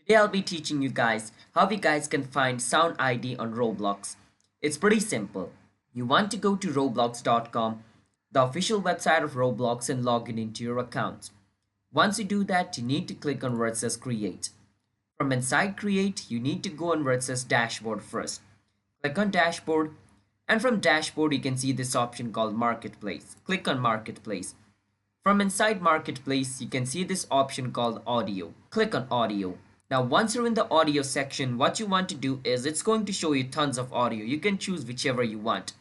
Today I'll be teaching you guys how you guys can find sound ID on Roblox. It's pretty simple. You want to go to roblox.com, the official website of Roblox, and log in into your account. Once you do that, you need to click on where it says create. From inside create, you need to go on where it says dashboard first. Click on dashboard, and from dashboard you can see this option called marketplace. Click on marketplace. From inside marketplace, you can see this option called audio. Click on audio. Now, once you're in the audio section, what you want to do is it's going to show you tons of audio. You can choose whichever you want.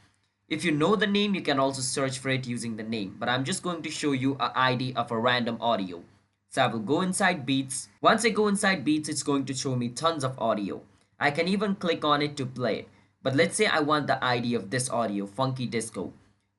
If you know the name, you can also search for it using the name, but I'm just going to show you an ID of a random audio. So I will go inside Beats. Once I go inside Beats, it's going to show me tons of audio. I can even click on it to play it. But let's say I want the ID of this audio, Funky Disco.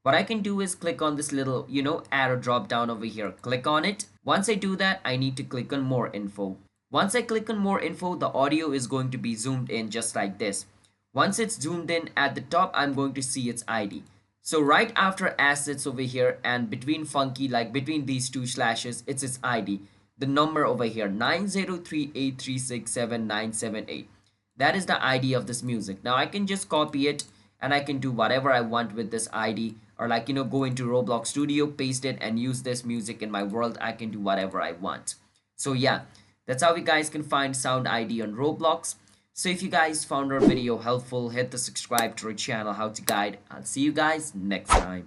What I can do is click on this little, arrow drop down over here. Click on it. Once I do that, I need to click on more info. Once I click on more info, the audio is going to be zoomed in just like this. Once it's zoomed in at the top, I'm going to see its ID. So right after assets over here and between funky, like between these two slashes, it's its ID. The number over here, 90383679778. That is the ID of this music. Now I can just copy it and I can do whatever I want with this ID, or go into Roblox Studio, paste it and use this music in my world. I can do whatever I want. So yeah, that's how you guys can find sound ID on Roblox. So if you guys found our video helpful, hit the subscribe to our channel, How to Guide. I'll see you guys next time.